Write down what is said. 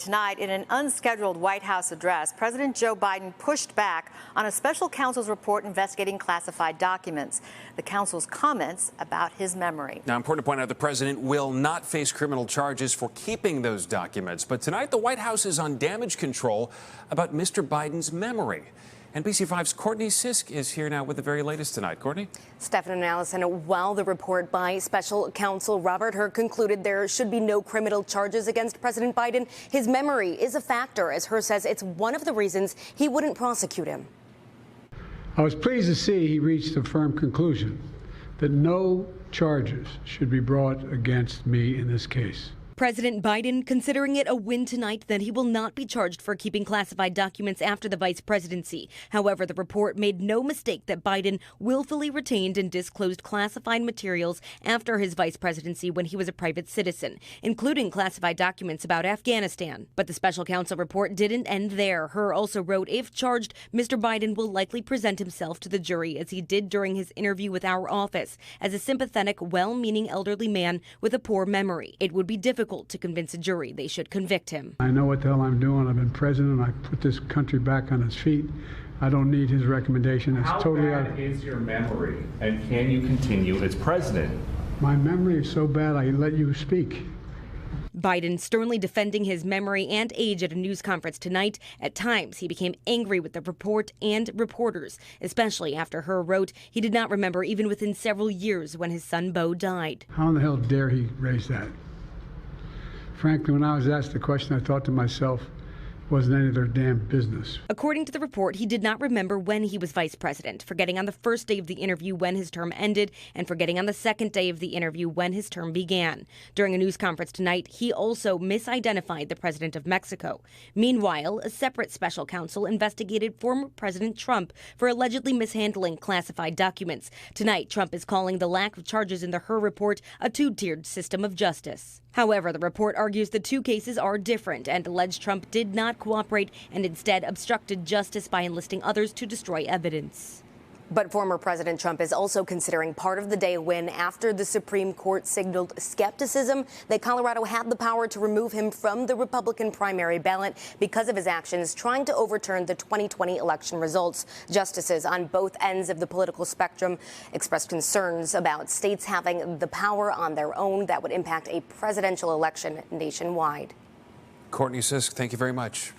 Tonight, in an unscheduled White House address, President Joe Biden pushed back on a special counsel's report investigating classified documents. The counsel's comments about his memory. Now, important to point out, the president will not face criminal charges for keeping those documents. But tonight, the White House is on damage control about Mr. Biden's memory. NBC5's Courtney Sisk is here now with the very latest tonight. Courtney? Stephen and Allison, while the report by Special Counsel Robert Hur concluded there should be no criminal charges against President Biden, his memory is a factor, as Hur says it's one of the reasons he wouldn't prosecute him. I was pleased to see he reached a firm conclusion that no charges should be brought against me in this case. President Biden considering it a win tonight that he will not be charged for keeping classified documents after the vice presidency. However, the report made no mistake that Biden willfully retained and disclosed classified materials after his vice presidency when he was a private citizen, including classified documents about Afghanistan. But the special counsel report didn't end there. Hur also wrote, if charged, Mr. Biden will likely present himself to the jury, as he did during his interview with our office, as a sympathetic, well-meaning elderly man with a poor memory. It would be difficult to convince a jury they should convict him. I know what the hell I'm doing. I've been president. I put this country back on its feet. I don't need his recommendation. It's totally How bad is your memory, and can you continue as president? My memory is so bad I let you speak. Biden sternly defending his memory and age at a news conference tonight. At times, he became angry with the report and reporters, especially after Hur wrote he did not remember even within several years when his son Beau died. How in the hell dare he raise that? Frankly, when I was asked the question, I thought to myself, it wasn't any of their damn business. According to the report, he did not remember when he was vice president, forgetting on the first day of the interview when his term ended and forgetting on the second day of the interview when his term began. During a news conference tonight, he also misidentified the president of Mexico. Meanwhile, a separate special counsel investigated former President Trump for allegedly mishandling classified documents. Tonight, Trump is calling the lack of charges in the Hur report a two-tiered system of justice. However, the report argues the two cases are different and alleged Trump did not cooperate and instead obstructed justice by enlisting others to destroy evidence. But former President Trump is also considering part of the day win after the Supreme Court signaled skepticism that Colorado had the power to remove him from the Republican primary ballot because of his actions trying to overturn the 2020 election results. Justices on both ends of the political spectrum expressed concerns about states having the power on their own that would impact a presidential election nationwide. Courtney Sisk, thank you very much.